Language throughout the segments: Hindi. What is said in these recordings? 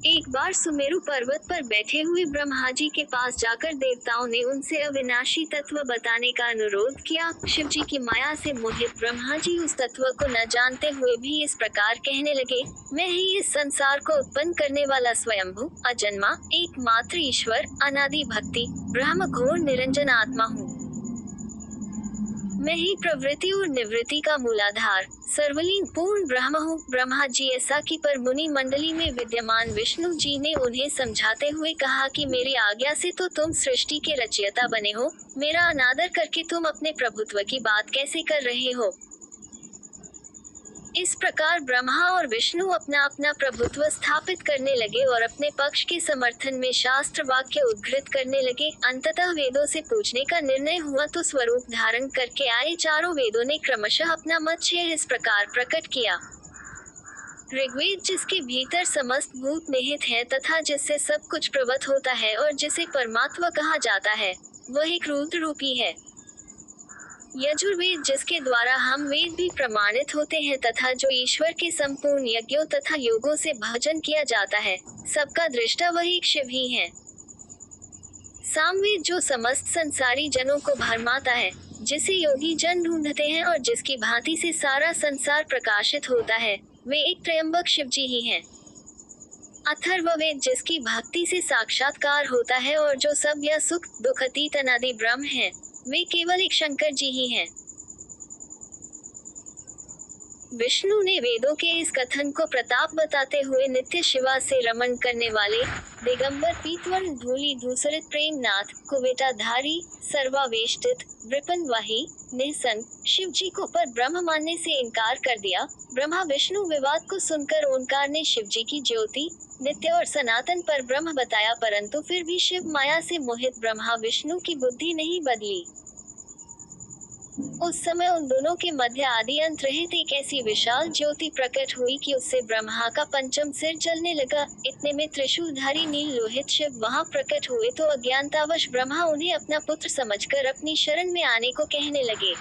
एक बार सुमेरु पर्वत पर बैठे हुए ब्रह्मा जी के पास जाकर देवताओं ने उनसे अविनाशी तत्व बताने का अनुरोध किया। शिव जी की माया से मोहित ब्रह्मा जी उस तत्व को न जानते हुए भी इस प्रकार कहने लगे, मैं ही इस संसार को उत्पन्न करने वाला स्वयंभू, अजन्मा, एकमात्र ईश्वर, अनादि भक्ति, ब्रह्म घोर निरंजन आत्मा हूँ। मैं ही प्रवृत्ति और निवृत्ति का मूलाधार, सर्वलीन पूर्ण ब्रह्म हूँ। ब्रह्मा जी ऐसा कि पर मुनि मंडली में विद्यमान विष्णु जी ने उन्हें समझाते हुए कहा कि मेरी आज्ञा से तो तुम सृष्टि के रचयिता बने हो, मेरा अनादर करके तुम अपने प्रभुत्व की बात कैसे कर रहे हो। इस प्रकार ब्रह्मा और विष्णु अपना अपना प्रभुत्व स्थापित करने लगे और अपने पक्ष के समर्थन में शास्त्र वाक्य उद्धृत करने लगे। अंततः वेदों से पूछने का निर्णय हुआ तो स्वरूप धारण करके आए चारों वेदों ने क्रमशः अपना मत इस प्रकार प्रकट किया। ऋग्वेद, जिसके भीतर समस्त भूत निहित है तथा जिससे सब कुछ प्रवत होता है और जिसे परमात्मा कहा जाता है, वह एक रुद्र रूपी है। यजुर्वेद, जिसके द्वारा हम वेद भी प्रमाणित होते हैं तथा जो ईश्वर के संपूर्ण यज्ञों तथा योगों से भजन किया जाता है, सबका दृष्टा वही एक शिव ही है। सामवेद, जो समस्त संसारी जनों को भरमाता है, जिसे योगी जन ढूंढते हैं और जिसकी भांति से सारा संसार प्रकाशित होता है, वे एक त्रयंबक शिव जी ही हैं। अथर्ववेद, जिसकी भक्ति से साक्षात्कार होता है और जो सब या सुख दुख अतीत अनादि ब्रह्म है, वे केवल एक शंकर जी ही हैं। विष्णु ने वेदों के इस कथन को प्रताप बताते हुए नित्य शिवा से रमण करने वाले, दिगंबर पीतवर्ण धूली धूसरित प्रेमनाथ, कुवेटाधारी, सर्वावेष्टित, वृपन वाही, निःसंग शिव जी को पर ब्रह्म मानने से इनकार कर दिया। ब्रह्मा विष्णु विवाद को सुनकर ओंकार ने शिव जी की ज्योति, नित्य और सनातन पर ब्रह्म बताया, परंतु फिर भी शिव माया से मोहित ब्रह्मा विष्णु की बुद्धि नहीं बदली। उस समय उन दोनों के मध्य आदि अंत रहित एक ऐसी विशाल ज्योति प्रकट हुई कि उससे ब्रह्मा का पंचम सिर जलने लगा। इतने में त्रिशूलधारी नील लोहित शिव वहां प्रकट हुए तो अज्ञानतावश ब्रह्मा उन्हें अपना पुत्र समझकर अपनी शरण में आने को कहने लगे।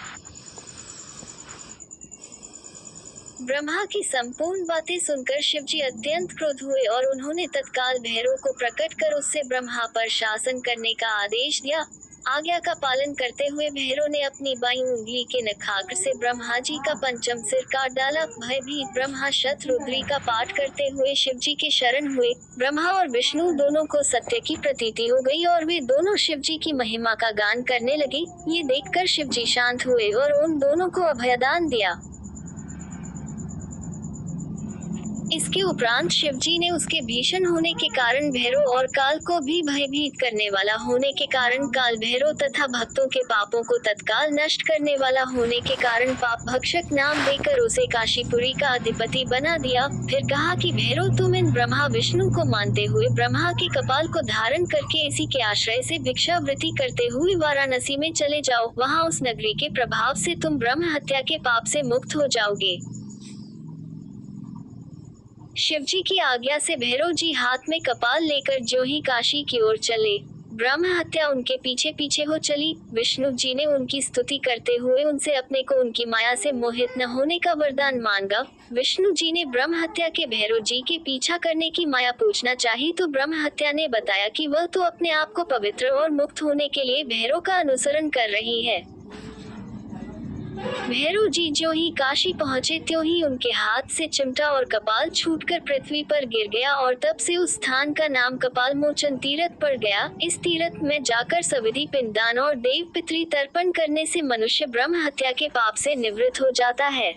ब्रह्मा की संपूर्ण बातें सुनकर शिवजी अत्यंत क्रोध हुए और उन्होंने तत्काल भैरव को प्रकट कर उससे ब्रह्मा पर शासन करने का आदेश दिया। आज्ञा का पालन करते हुए भैरव ने अपनी बाईं उंगली के नखाग्र से ब्रह्मा जी का पंचम सिर काट डाला। भयभीत ब्रह्मा शतरुद्री का पाठ करते हुए शिवजी के शरण हुए। ब्रह्मा और विष्णु दोनों को सत्य की प्रतीति हो गई और वे दोनों शिवजी की महिमा का गान करने लगे। ये देखकर शिवजी शांत हुए और उन दोनों को अभयदान दिया। इसके उपरांत शिवजी ने उसके भीषण होने के कारण भैरव और काल को भी भयभीत करने वाला होने के कारण काल भैरव तथा भक्तों के पापों को तत्काल नष्ट करने वाला होने के कारण पाप भक्षक नाम देकर उसे काशीपुरी का अधिपति बना दिया। फिर कहा कि भैरव, तुम इन ब्रह्मा विष्णु को मानते हुए ब्रह्मा के कपाल को धारण करके इसी के आश्रय से भिक्षावृत्ति करते हुए वाराणसी में चले जाओ। वहाँ उस नगरी के प्रभाव से तुम ब्रह्म हत्या के पाप से मुक्त हो जाओगे। शिवजी की आज्ञा से भैरव जी हाथ में कपाल लेकर जो ही काशी की ओर चले, ब्रह्म हत्या उनके पीछे पीछे हो चली। विष्णु जी ने उनकी स्तुति करते हुए उनसे अपने को उनकी माया से मोहित न होने का वरदान मांगा। विष्णु जी ने ब्रह्म हत्या के भैरव जी के पीछा करने की माया पूछना चाही तो ब्रह्म हत्या ने बताया कि वह तो अपने आप को पवित्र और मुक्त होने के लिए भैरव का अनुसरण कर रही है। भैरव जी जो ही काशी पहुँचे त्यों ही उनके हाथ से चिमटा और कपाल छूटकर पृथ्वी पर गिर गया और तब से उस स्थान का नाम कपाल मोचन तीर्थ पड़ गया। इस तीर्थ में जाकर सविधि पिंडदान और देव पितृ तर्पण करने से मनुष्य ब्रह्म हत्या के पाप से निवृत्त हो जाता है।